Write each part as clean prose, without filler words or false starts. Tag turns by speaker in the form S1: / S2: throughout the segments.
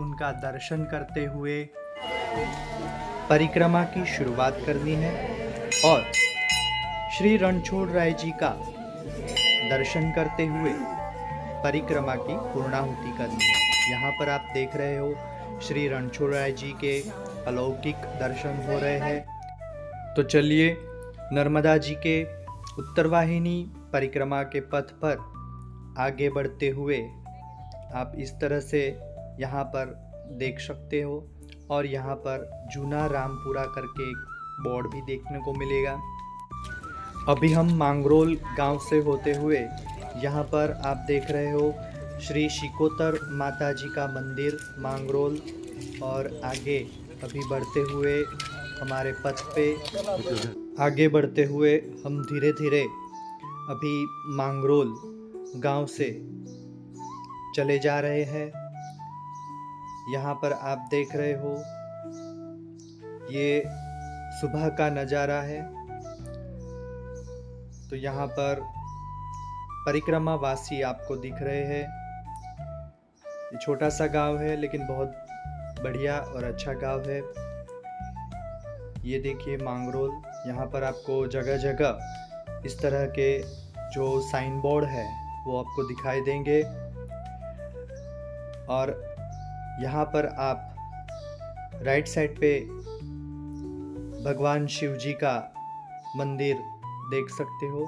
S1: उनका दर्शन करते हुए परिक्रमा की शुरुआत करनी है और श्री रणछोड़ राय जी का दर्शन करते हुए परिक्रमा की पूर्णाहुति करनी है। यहाँ पर आप देख रहे हो श्री रणछोड़ राय जी के अलौकिक दर्शन हो रहे हैं। तो चलिए नर्मदा जी के उत्तरवाहिनी परिक्रमा के पथ पर आगे बढ़ते हुए आप इस तरह से यहाँ पर देख सकते हो और यहाँ पर जूना रामपुरा करके एक बोर्ड भी देखने को मिलेगा। अभी हम मांगरोल गांव से होते हुए यहाँ पर आप देख रहे हो श्री शिकोतर माता जी का मंदिर मांगरोल, और आगे अभी बढ़ते हुए हमारे पथ पे आगे बढ़ते हुए हम धीरे धीरे अभी मांगरोल गांव से चले जा रहे हैं। यहाँ पर आप देख रहे हो ये सुबह का नज़ारा है। तो यहाँ पर परिक्रमा वासी आपको दिख रहे हैं। ये छोटा सा गांव है लेकिन बहुत बढ़िया और अच्छा गांव है। ये देखिए मांगरोल, यहाँ पर आपको जगह जगह इस तरह के जो साइन बोर्ड है वो आपको दिखाई देंगे, और यहाँ पर आप राइट साइड पे भगवान शिव जी का मंदिर देख सकते हो।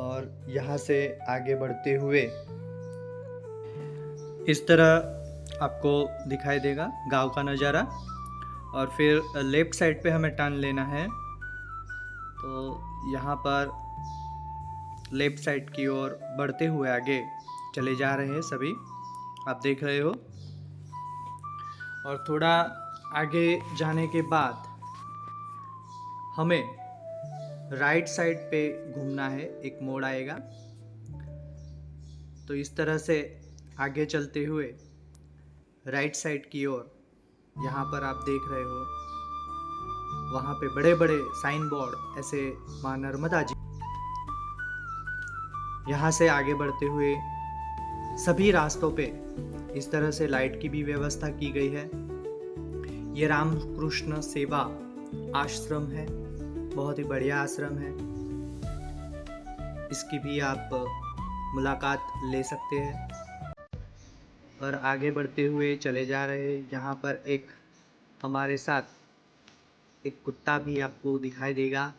S1: और यहाँ से आगे बढ़ते हुए इस तरह आपको दिखाई देगा गांव का नज़ारा, और फिर लेफ्ट साइड पे हमें टर्न लेना है। तो यहाँ पर लेफ्ट साइड की ओर बढ़ते हुए आगे चले जा रहे हैं सभी, आप देख रहे हो। और थोड़ा आगे जाने के बाद हमें राइट साइड पे घूमना है, एक मोड़ आएगा। तो इस तरह से आगे चलते हुए राइट साइड की ओर यहाँ पर आप देख रहे हो वहाँ पे बड़े बड़े साइन बोर्ड ऐसे माँ नर्मदा जी। यहाँ से आगे बढ़ते हुए सभी रास्तों पे इस तरह से लाइट की भी व्यवस्था की गई है। ये रामकृष्ण सेवा आश्रम है, बहुत ही बढ़िया आश्रम है। इसकी भी आप मुलाकात ले सकते हैं। और आगे बढ़ते हुए चले जा रहे हैं। यहाँ पर एक हमारे साथ एक कुत्ता भी आपको दिखाई देगा।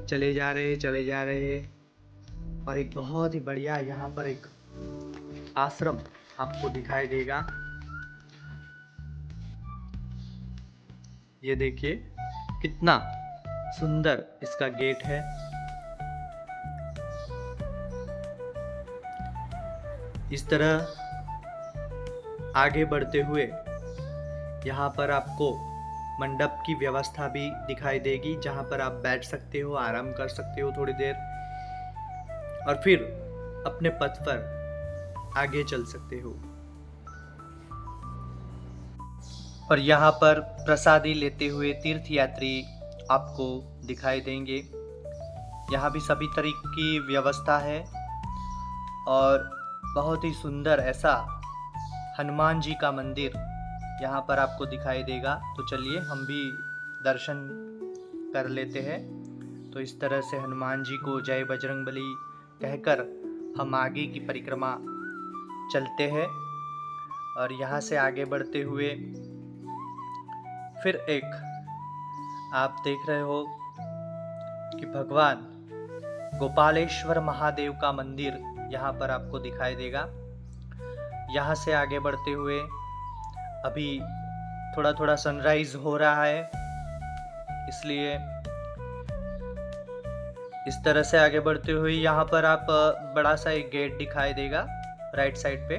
S1: चले जा रहे और एक बहुत ही बढ़िया यहाँ पर एक आश्रम आपको दिखाई देगा। ये देखिए कितना सुंदर इसका गेट है। इस तरह आगे बढ़ते हुए यहाँ पर आपको मंडप की व्यवस्था भी दिखाई देगी, जहाँ पर आप बैठ सकते हो, आराम कर सकते हो थोड़ी देर, और फिर अपने पथ पर आगे चल सकते हो। और यहाँ पर प्रसादी लेते हुए तीर्थयात्री आपको दिखाई देंगे। यहाँ भी सभी तरीके की व्यवस्था है और बहुत ही सुंदर ऐसा हनुमान जी का मंदिर यहाँ पर आपको दिखाई देगा। तो चलिए हम भी दर्शन कर लेते हैं। तो इस तरह से हनुमान जी को जय बजरंगबली कहकर हम आगे की परिक्रमा चलते हैं। और यहाँ से आगे बढ़ते हुए फिर एक आप देख रहे हो कि भगवान गोपालेश्वर महादेव का मंदिर यहाँ पर आपको दिखाई देगा। यहाँ से आगे बढ़ते हुए अभी थोड़ा थोड़ा सनराइज हो रहा है, इसलिए इस तरह से आगे बढ़ते हुए यहाँ पर आप बड़ा सा एक गेट दिखाई देगा राइट साइड पे।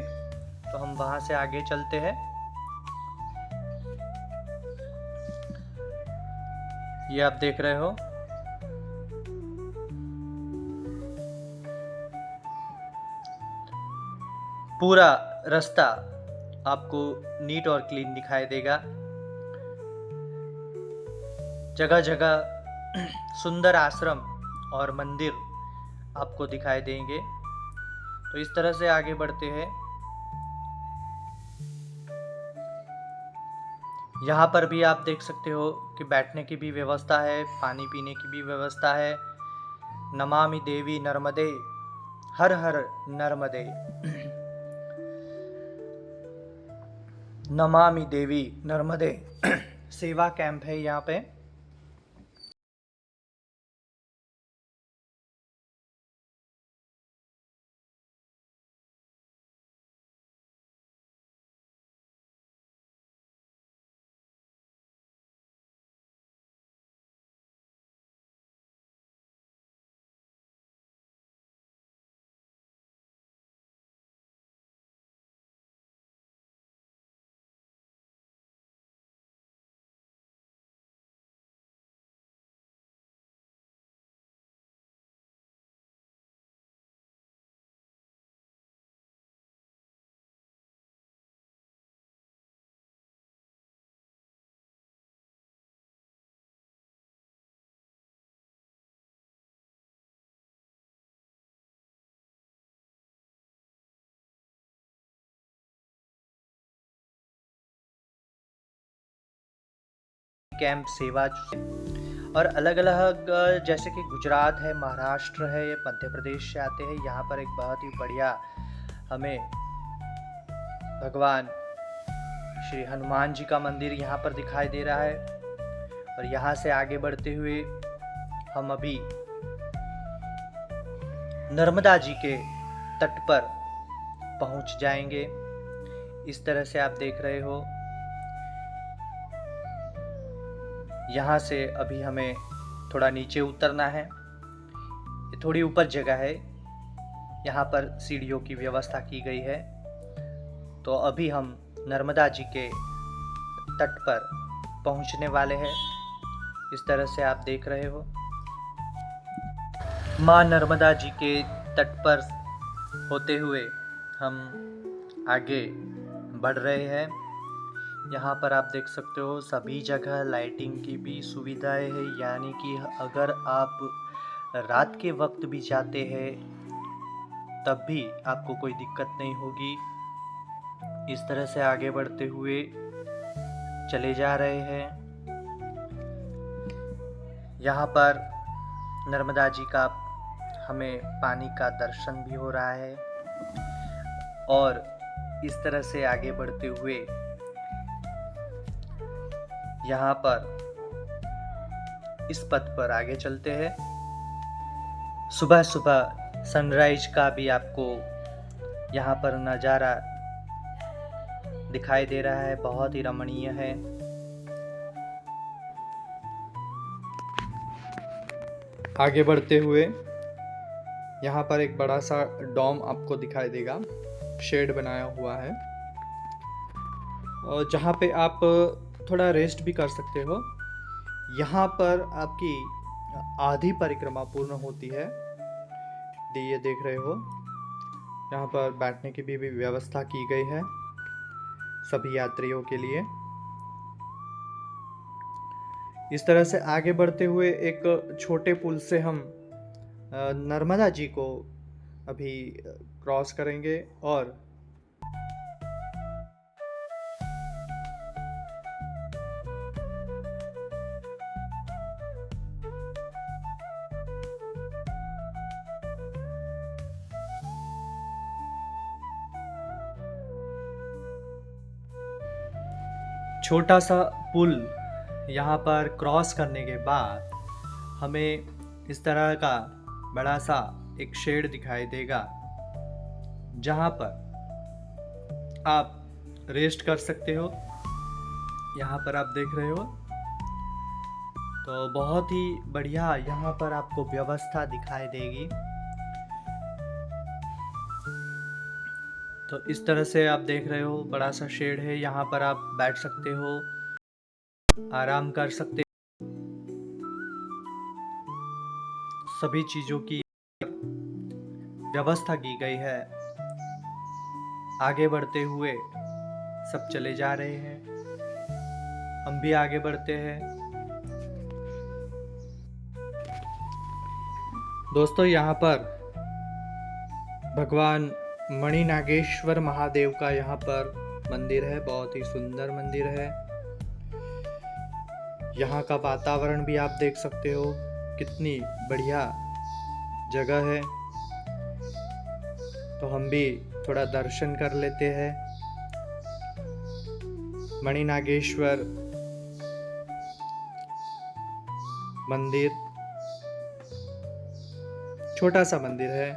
S1: तो हम वहां से आगे चलते हैं। ये आप देख रहे हो पूरा रास्ता आपको नीट और क्लीन दिखाई देगा। जगह जगह सुंदर आश्रम और मंदिर आपको दिखाई देंगे। तो इस तरह से आगे बढ़ते हैं। यहाँ पर भी आप देख सकते हो कि बैठने की भी व्यवस्था है, पानी पीने की भी व्यवस्था है। नमामि देवी नर्मदे, हर हर नर्मदे। नमामि देवी नर्मदे सेवा कैंप है यहाँ पे। कैंप सेवा और अलग अलग जैसे कि गुजरात है, महाराष्ट्र है, ये मध्य प्रदेश से आते हैं। यहाँ पर एक बहुत ही बढ़िया हमें भगवान श्री हनुमान जी का मंदिर यहाँ पर दिखाई दे रहा है। और यहाँ से आगे बढ़ते हुए हम अभी नर्मदा जी के तट पर पहुँच जाएंगे। इस तरह से आप देख रहे हो। यहाँ से अभी हमें थोड़ा नीचे उतरना है। ये थोड़ी ऊपर जगह है, यहाँ पर सीढ़ियों की व्यवस्था की गई है। तो अभी हम नर्मदा जी के तट पर पहुँचने वाले हैं। इस तरह से आप देख रहे हो। माँ नर्मदा जी के तट पर होते हुए हम आगे बढ़ रहे हैं। यहाँ पर आप देख सकते हो सभी जगह लाइटिंग की भी सुविधाएं है, यानी कि अगर आप रात के वक्त भी जाते हैं तब भी आपको कोई दिक्कत नहीं होगी। इस तरह से आगे बढ़ते हुए चले जा रहे हैं। यहाँ पर नर्मदा जी का हमें पानी का दर्शन भी हो रहा है। और इस तरह से आगे बढ़ते हुए यहाँ पर इस पथ पर आगे चलते हैं। सुबह सुबह सनराइज का भी आपको यहाँ पर नज़ारा दिखाई दे रहा है, बहुत ही रमणीय है। आगे बढ़ते हुए यहाँ पर एक बड़ा सा डॉम आपको दिखाई देगा, शेड बनाया हुआ है, और जहाँ पे आप थोड़ा रेस्ट भी कर सकते हो। यहाँ पर आपकी आधी परिक्रमा पूर्ण होती है। ये देख रहे हो, यहाँ पर बैठने की भी व्यवस्था की गई है सभी यात्रियों के लिए। इस तरह से आगे बढ़ते हुए एक छोटे पुल से हम नर्मदा जी को अभी क्रॉस करेंगे। और छोटा सा पुल यहाँ पर क्रॉस करने के बाद हमें इस तरह का बड़ा सा एक शेड दिखाई देगा, जहाँ पर आप रेस्ट कर सकते हो। यहाँ पर आप देख रहे हो, तो बहुत ही बढ़िया यहाँ पर आपको व्यवस्था दिखाई देगी। तो इस तरह से आप देख रहे हो, बड़ा सा शेड है, यहाँ पर आप बैठ सकते हो, आराम कर सकते हो। सभी चीज़ों की व्यवस्था की गई है। आगे बढ़ते हुए सब चले जा रहे हैं, हम भी आगे बढ़ते हैं। दोस्तों, यहाँ पर भगवान मणिनागेश्वर महादेव का यहाँ पर मंदिर है, बहुत ही सुंदर मंदिर है। यहाँ का वातावरण भी आप देख सकते हो, कितनी बढ़िया जगह है। तो हम भी थोड़ा दर्शन कर लेते हैं। मणिनागेश्वर मंदिर छोटा सा मंदिर है,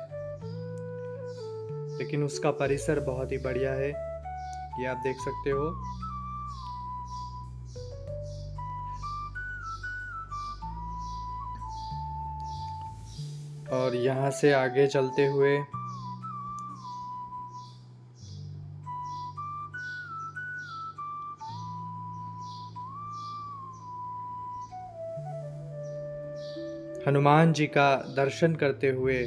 S1: लेकिन उसका परिसर बहुत ही बढ़िया है, ये आप देख सकते हो। और यहाँ से आगे चलते हुए हनुमान जी का दर्शन करते हुए